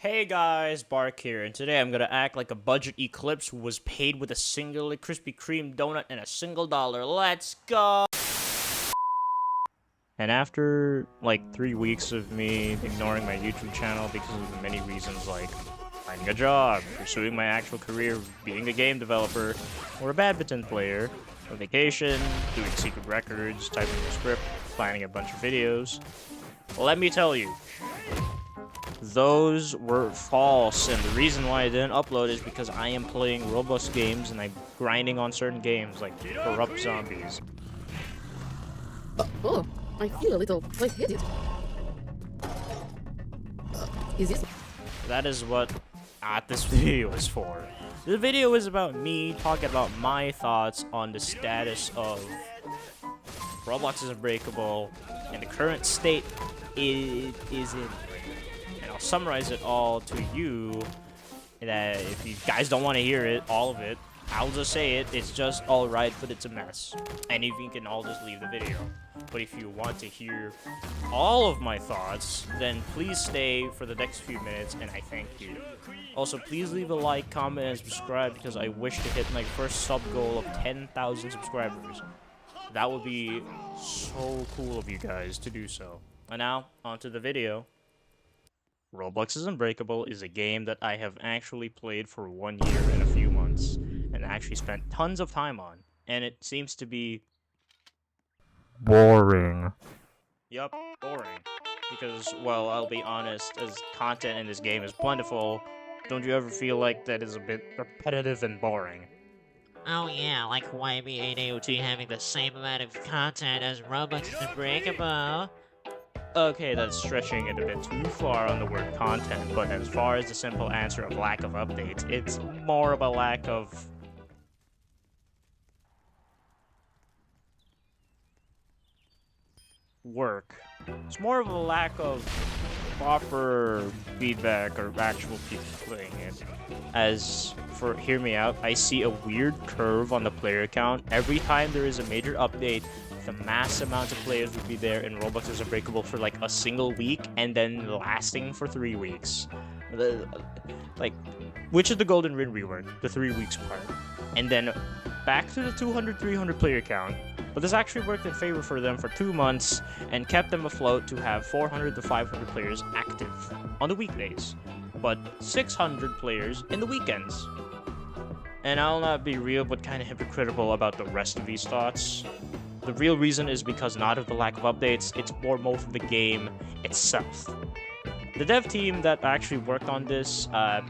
Hey guys, Bark here, and today I'm gonna act like a budget eclipse who was paid with a single Krispy Kreme donut and a single dollar. Let's go! And after like 3 weeks of me ignoring my YouTube channel because of many reasons like finding a job, pursuing my actual career of being a game developer, or a badminton player, a vacation, doing secret records, typing a script, planning a bunch of videos, let me tell you, those were false, and the reason why I didn't upload is because I am playing Roblox games and I'm grinding on certain games like Corrupt Zombies. Oh, I feel a little lightheaded. Is this? That is what this video is for. The video is about me talking about my thoughts on the status of Roblox is Unbreakable and the current state it is in. And I'll summarize it all to you, that if you guys don't want to hear it, all of it, I'll just say it, it's just alright, but it's a mess. And if you can all just leave the video. But if you want to hear all of my thoughts, then please stay for the next few minutes, and I thank you. Also, please leave a like, comment, and subscribe, because I wish to hit my first sub goal of 10,000 subscribers. That would be so cool of you guys to do so. And now, onto the video. Roblox is Unbreakable is a game that I have actually played for 1 year and a few months, and actually spent tons of time on, and it seems to be boring. Yup, boring. Because, well, I'll be honest, as content in this game is plentiful, don't you ever feel like that is a bit repetitive and boring? Oh yeah, like YB and AOT having the same amount of content as Roblox is Unbreakable. Okay, that's stretching it a bit too far on the word content, but as far as the simple answer of lack of updates, it's more of a lack of work. It's more of a lack of proper feedback or actual people playing it. As for hear me out, I see a weird curve on the player count. Every time there is a major update, the mass amount of players would be there in Roblox is Unbreakable for like a single week and then lasting for 3 weeks. Like, which is the golden ring rework, the 3 weeks part. And then back to the 200-300 player count. But this actually worked in favor for them for 2 months and kept them afloat to have 400 to 500 players active on the weekdays, but 600 players in the weekends. And I'll not be real but kind of hypocritical about the rest of these thoughts. The real reason is because not of the lack of updates, it's more of the game itself. The dev team that actually worked on this, I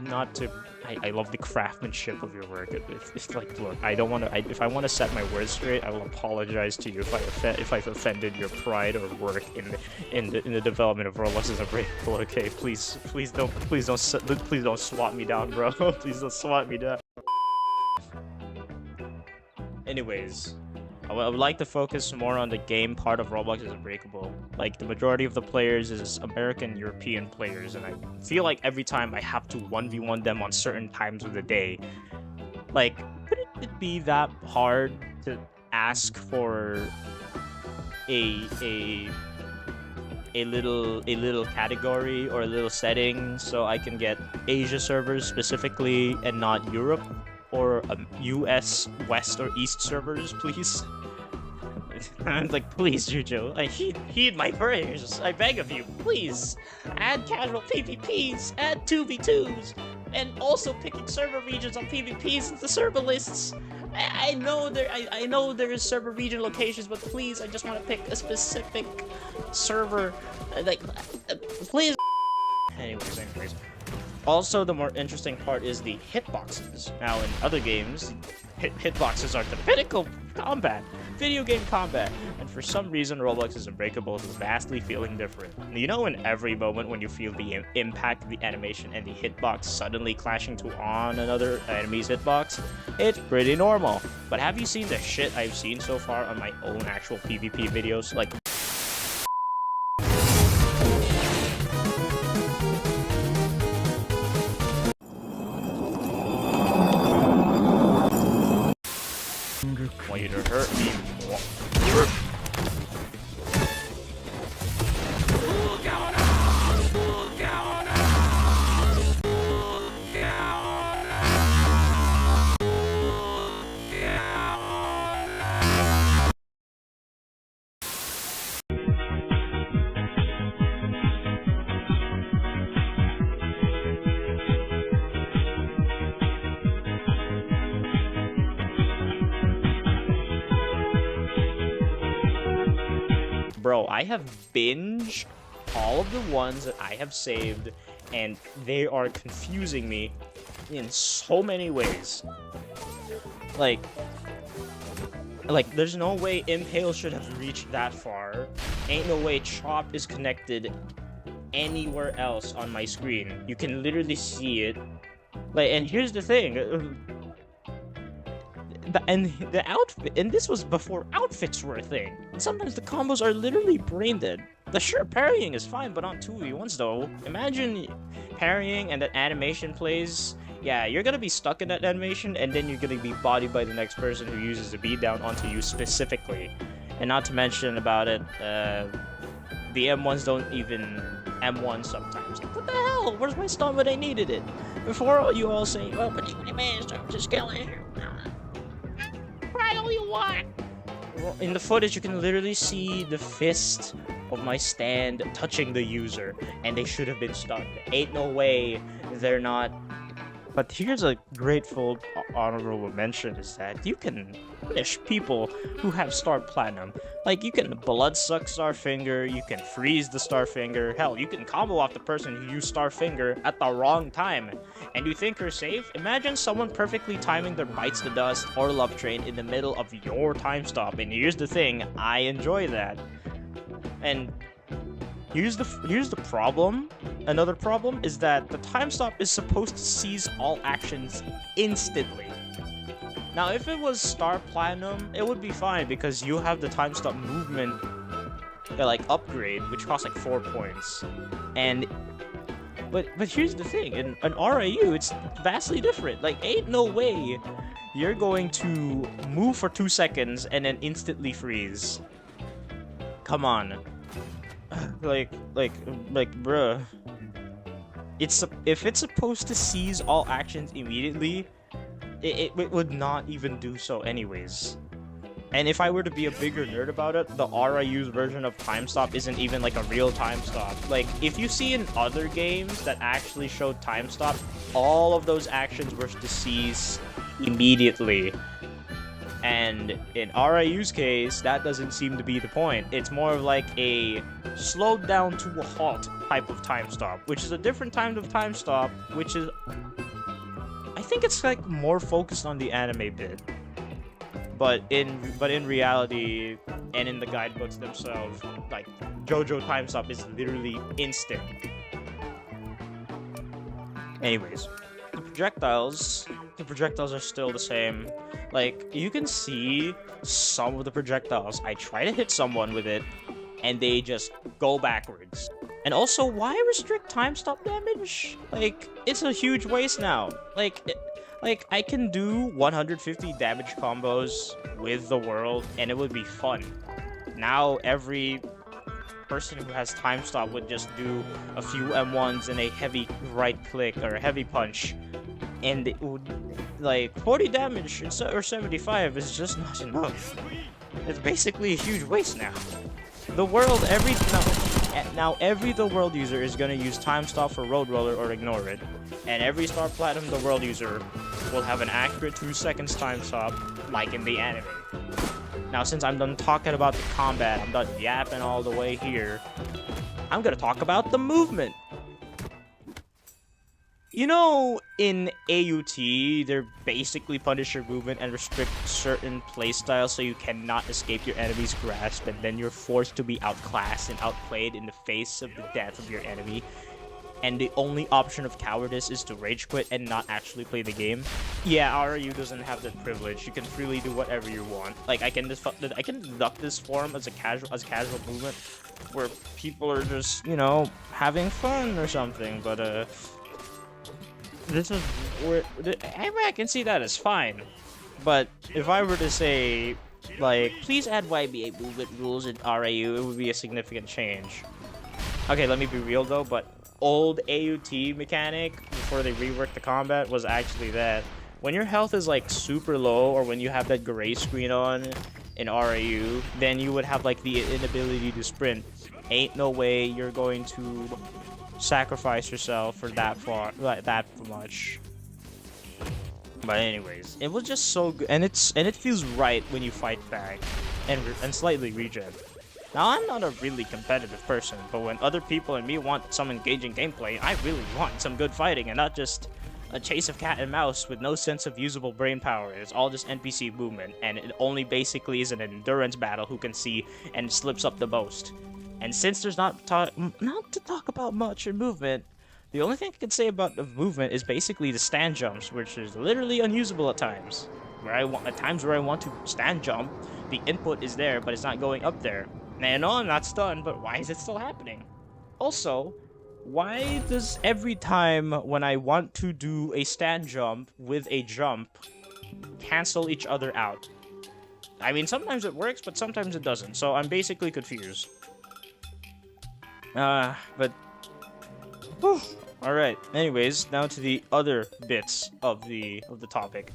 love the craftsmanship of your work. It's like, look, I don't want to. If I want to set my words straight, I will apologize to you if I've offended your pride or work in the development of Roblox is Unbreakable. Okay, please don't swat me down, bro. Please don't swat me down. Anyways, I would like to focus more on the game part of Roblox is Unbreakable. Like, the majority of the players is American European players, and I feel like every time I have to 1v1 them on certain times of the day. Like, couldn't it be that hard to ask for a little category or a little setting so I can get Asia servers specifically and not Europe? Or US West or East servers, please? Like, please, Jujo, heed my prayers. I beg of you, please. Add casual PvPs, add 2v2s, and also picking server regions on PvPs into server lists. I know there is server region locations, but please, I just want to pick a specific server. Like, please. Anyways. Also, the more interesting part is the hitboxes. Now, in other games, hitboxes are the pinnacle combat, video game combat, and for some reason, Roblox is Unbreakable is vastly feeling different. You know, in every moment when you feel the impact of the animation and the hitbox suddenly clashing on another enemy's hitbox, it's pretty normal. But have you seen the shit I've seen so far on my own actual PvP videos? Like, want you to hurt me more. bro, I have binged all of the ones that I have saved, and they are confusing me in so many ways. Like, there's no way Impale should have reached that far. Ain't no way Chop is connected anywhere else on my screen. You can literally see it. Like, and here's the thing. The outfit, and this was before outfits were a thing. And sometimes the combos are literally brain dead. The sure parrying is fine, but on 2v1s though. Imagine parrying and that animation plays. Yeah, you're gonna be stuck in that animation, and then you're gonna be bodied by the next person who uses the beatdown onto you specifically. And not to mention about it, the M1s don't even M1 sometimes. Like, what the hell? Where's my stun when I needed it? Before you all say, oh, but you managed to kill it. Cry all you want. Well, in the footage, you can literally see the fist of my stand touching the user, and they should have been stunned. Ain't no way they're not. But here's a grateful honorable mention is that you can punish people who have Star Platinum. Like, you can bloodsuck Starfinger, you can freeze the Starfinger, hell, you can combo off the person who used Starfinger at the wrong time. And you think you're safe? Imagine someone perfectly timing their Bites the Dust or Love Train in the middle of your time stop. And here's the thing, I enjoy that. And here's the problem. Another problem is that the time stop is supposed to seize all actions instantly. Now, if it was Star Platinum, it would be fine because you have the time stop movement like upgrade, which costs like 4 points. And but here's the thing, in an RIU, it's vastly different. Like, ain't no way you're going to move for 2 seconds and then instantly freeze. Come on. Like, bruh. If it's supposed to seize all actions immediately, it would not even do so anyways. And if I were to be a bigger nerd about it, the RIU's version of time stop isn't even like a real time stop. Like, if you see in other games that actually showed time stop, all of those actions were to cease immediately. And in RIU's case, that doesn't seem to be the point. It's more of like a slowed down to a halt type of time stop, which is a different kind of time stop, which is, I think it's like more focused on the anime bit. But in reality, and in the guidebooks themselves, like, JoJo time stop is literally instant. Anyways, the projectiles are still the same. Like, you can see some of the projectiles. I try to hit someone with it, and they just go backwards. And also, why restrict time stop damage? Like, it's a huge waste now. Like, I can do 150 damage combos with the world, and it would be fun. Now, every person who has time stop would just do a few M1s and a heavy right click or a heavy punch, and it would, like, 40 damage or 75 is just not enough. It's basically a huge waste now. The world, now every the world user is gonna use time stop for road roller or ignore it, and every Star Platinum the world user will have an accurate 2 seconds time stop, like in the anime. Now, since I'm done talking about the combat, I'm done yapping all the way here, I'm gonna talk about the movement. You know, in AUT, they're basically punish your movement and restrict certain playstyles so you cannot escape your enemy's grasp, and then you're forced to be outclassed and outplayed in the face of the death of your enemy. And the only option of cowardice is to rage quit and not actually play the game. Yeah, RU doesn't have that privilege. You can freely do whatever you want. Like, I can deduct this form as a casual movement where people are just, you know, having fun or something. But this is where I can see that as fine. But if I were to say, like, please add YBA movement rules in RAU, it would be a significant change. Okay, let me be real though, but old AUT mechanic before they reworked the combat was actually that when your health is like super low, or when you have that gray screen on in RAU, then you would have like the inability to sprint. Ain't no way you're going to sacrifice yourself for that far, like that much. But anyways, it was just so good, and it feels right when you fight back and slightly regen. Now, I'm not a really competitive person, but when other people and me want some engaging gameplay, I really want some good fighting and not just a chase of cat and mouse with no sense of usable brain power. It's all just NPC movement, and it only basically is an endurance battle who can see and slips up the most. And since there's not to talk about much in movement, the only thing I can say about the movement is basically the stand jumps, which is literally unusable at times. At times where I want to stand jump, the input is there, but it's not going up there. Now, I know I'm not stunned, but why is it still happening? Also, why does every time when I want to do a stand jump with a jump cancel each other out? I mean, sometimes it works, but sometimes it doesn't, so I'm basically confused. But whew. All right. Anyways, now to the other bits of the topic.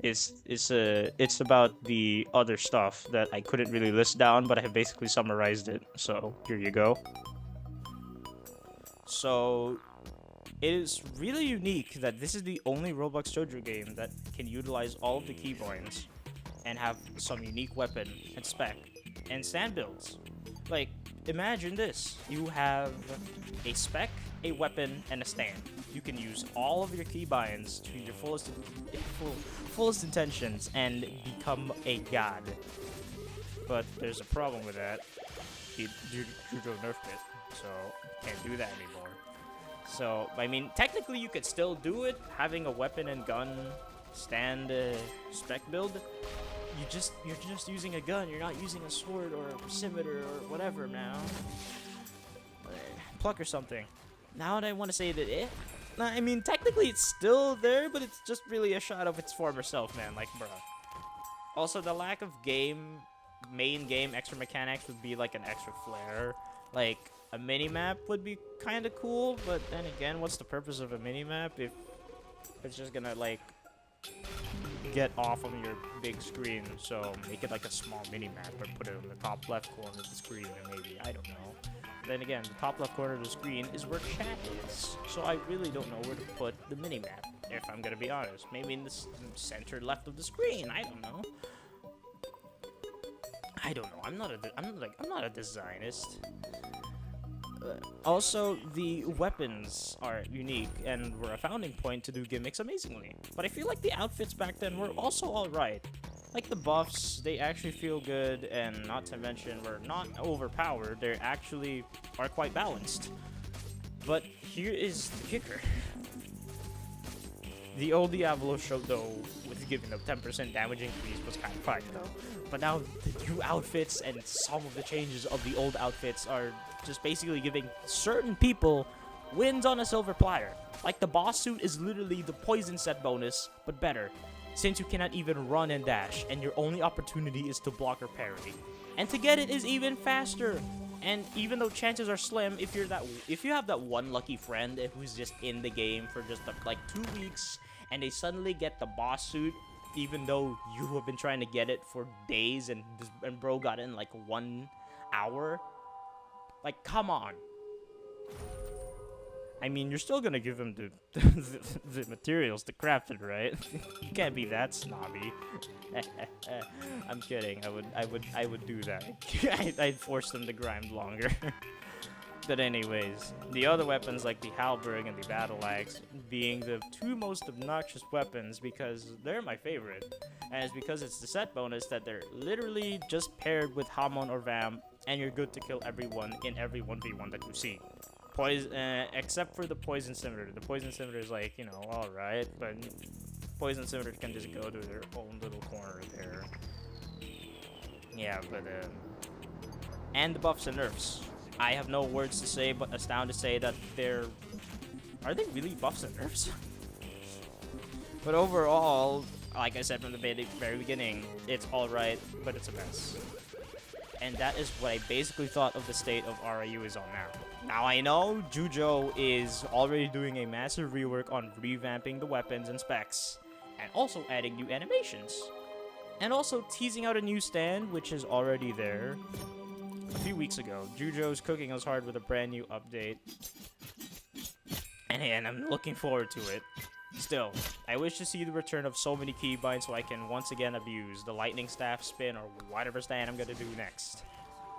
It's about the other stuff that I couldn't really list down, but I have basically summarized it. So here you go. So it is really unique that this is the only Roblox JoJo game that can utilize all of the keybinds and have some unique weapon and spec and stand builds. Like, imagine this. You have a spec, a weapon, and a stand. You can use all of your keybinds to your fullest intentions and become a god. But there's a problem with that. Jujo nerfed it, so can't do that anymore. So, I mean, technically you could still do it, having a weapon and gun stand spec build. You're just using a gun. You're not using a sword or a scimitar or whatever now. Pluck or something. Now I want to say that I mean, technically it's still there, but it's just really a shot of its former self, man. Like, bruh. Also, the lack of main game extra mechanics would be like an extra flair. Like, a mini-map would be kind of cool, but then again, what's the purpose of a mini-map if it's just gonna, like, get off on your big screen? So make it like a small mini-map or put it on the top left corner of the screen, or maybe, I don't know. Then again, the top left corner of the screen is where chat is, so I really don't know where to put the mini-map, if I'm gonna be honest. Maybe in the center left of the screen, I don't know. I'm not a designist. Also, the weapons are unique and were a founding point to do gimmicks amazingly. But I feel like the outfits back then were also alright. Like the buffs, they actually feel good, and not to mention, were not overpowered. They actually are quite balanced. But here is the kicker. The old Diablo show, though, with giving a 10% damage increase was kind of fine, though. But now the new outfits and some of the changes of the old outfits are just basically giving certain people wins on a silver platter. Like the boss suit is literally the poison set bonus, but better, since you cannot even run and dash, and your only opportunity is to block or parry. And to get it is even faster. And even though chances are slim, if you have that one lucky friend who's just in the game for just like 2 weeks, and they suddenly get the boss suit, even though you have been trying to get it for days, and bro got it in like 1 hour, like, come on. I mean, you're still gonna give him the materials to craft it, right? You can't be that snobby. I'm kidding. I would do that. I'd force them to grind longer. But anyways, the other weapons like the halberd and the battle axe being the two most obnoxious weapons because they're my favorite, and it's because it's the set bonus that they're literally just paired with Hamon or Vam, and you're good to kill everyone in every 1v1 that you see. Except for the poison scimitar. The poison scimitar is like, you know, alright, but poison scimitars can just go to their own little corner there. Yeah, but and the buffs and nerfs. I have no words to say but astounded to say that are they really buffs and nerfs? But overall, like I said from the very beginning, it's alright, but it's a mess. And that is what I basically thought of the state of RIU is on now. Now I know Jujo is already doing a massive rework on revamping the weapons and specs, and also adding new animations. And also teasing out a new stand, which is already there. A few weeks ago, Jujo's cooking us hard with a brand new update. And I'm looking forward to it. Still, I wish to see the return of so many keybinds so I can once again abuse the lightning staff spin or whatever stand I'm gonna do next.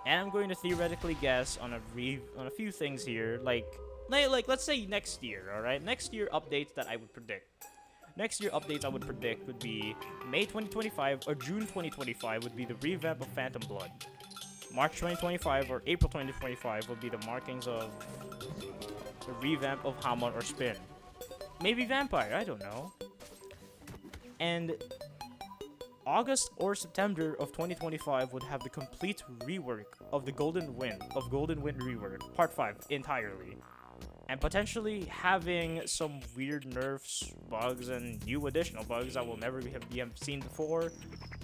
And I'm going to theoretically guess on a few things here, like let's say next year, all right? Next year updates that I would predict. Next year updates I would predict would be May 2025 or June 2025 would be the revamp of Phantom Blood. March 2025 or April 2025 would be the markings of the revamp of Hamon or Spin. Maybe Vampire, I don't know. And August or September of 2025 would have the complete rework of the Golden Wind rework, Part 5 entirely. And potentially having some weird nerfs, bugs, and new additional bugs that will never be seen before,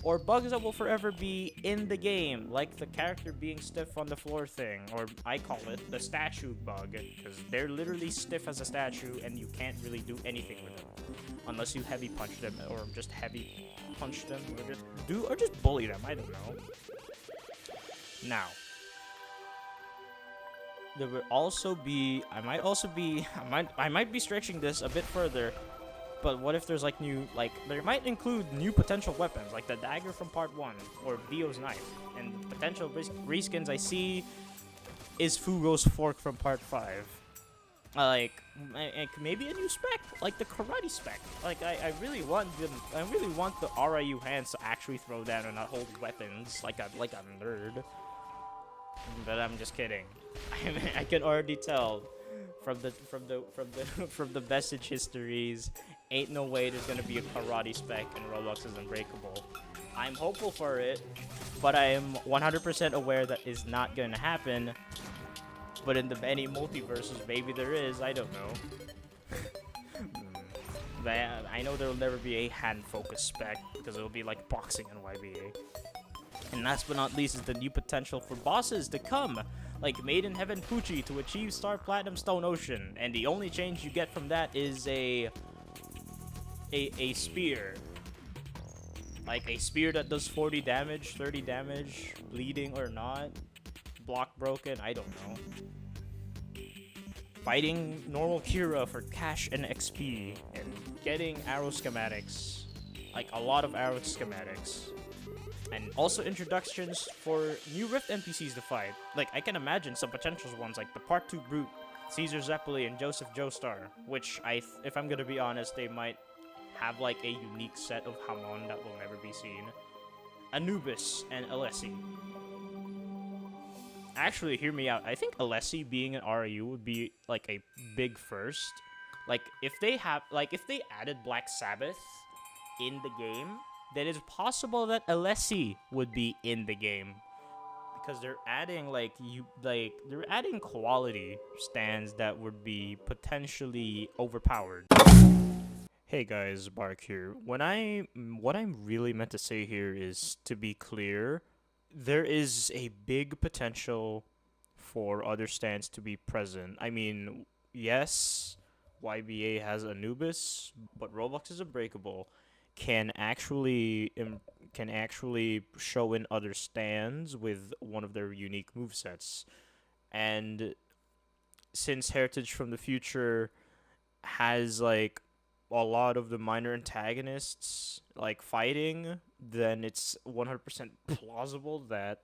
or bugs that will forever be in the game, like the character being stiff on the floor thing, or I call it the statue bug, because they're literally stiff as a statue and you can't really do anything with them unless you heavy punch them, or just heavy punch them, or just bully them. I don't know. Now, there will also be, I might be stretching this a bit further, but what if there's like there might include new potential weapons, like the dagger from part 1, or Bio's knife, and the potential reskins I see is Fugo's fork from part 5. Like, maybe a new spec, like the karate spec. Like, I really want the RIU hands to actually throw down and not hold weapons like a nerd. But I'm just kidding. I can already tell from the message histories. Ain't no way there's gonna be a karate spec in Roblox's Unbreakable. I'm hopeful for it, but I am 100% aware that is not gonna happen. But in the many multiverses, maybe there is. I don't know. But I know there will never be a hand-focused spec because it'll be like boxing and YBA. And last but not least is the new potential for bosses to come, like Made in Heaven Poochie to achieve Star Platinum Stone Ocean, and the only change you get from that is a spear. Like a spear that does 40 damage, 30 damage, bleeding or not, block broken, I don't know. Fighting normal Kira for cash and XP, and getting arrow schematics, like a lot of arrow schematics. And also introductions for new Rift NPCs to fight. Like, I can imagine some potential ones like the Part 2 Brute, Caesar Zeppeli, and Joseph Joestar. Which, if I'm gonna be honest, they might have like a unique set of Hamon that will never be seen. Anubis and Alessi. Actually, hear me out. I think Alessi being an RU would be like a big first. Like, if they added Black Sabbath in the game, then it's possible that Alessi would be in the game, because they're adding they're adding quality stands that would be potentially overpowered. Hey guys, Bark here. What I'm really meant to say here is, to be clear, there is a big potential for other stands to be present. I mean, yes, YBA has Anubis, but Roblox is Unbreakable. Can actually show in other stands with one of their unique movesets. And since Heritage from the Future has like a lot of the minor antagonists like fighting, then it's 100% plausible that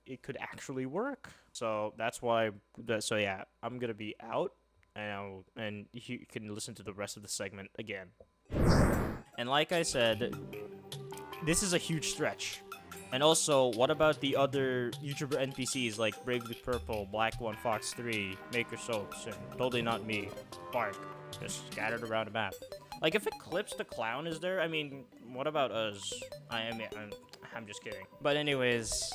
it could actually work. So that's why. So yeah, I'm gonna be out, and you can listen to the rest of the segment again. And like I said, this is a huge stretch. And also, what about the other YouTuber NPCs like Bravely Purple, Black One, Fox 3, Maker Soaps, and Totally Not Me, Bark, just scattered around the map? Like, if Eclipse the Clown is there, I mean, what about us? I'm just kidding. But anyways,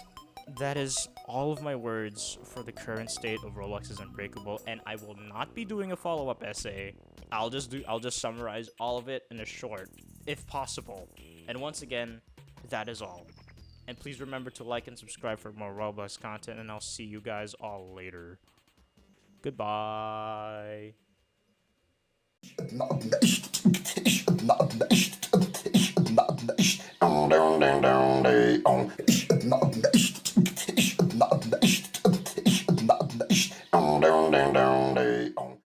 that is all of my words for the current state of Roblox's Unbreakable, and I will not be doing a follow-up essay. I'll just summarize all of it in a short, if possible. And once again, that is all. And please remember to like and subscribe for more Roblox content, and I'll see you guys all later. Goodbye.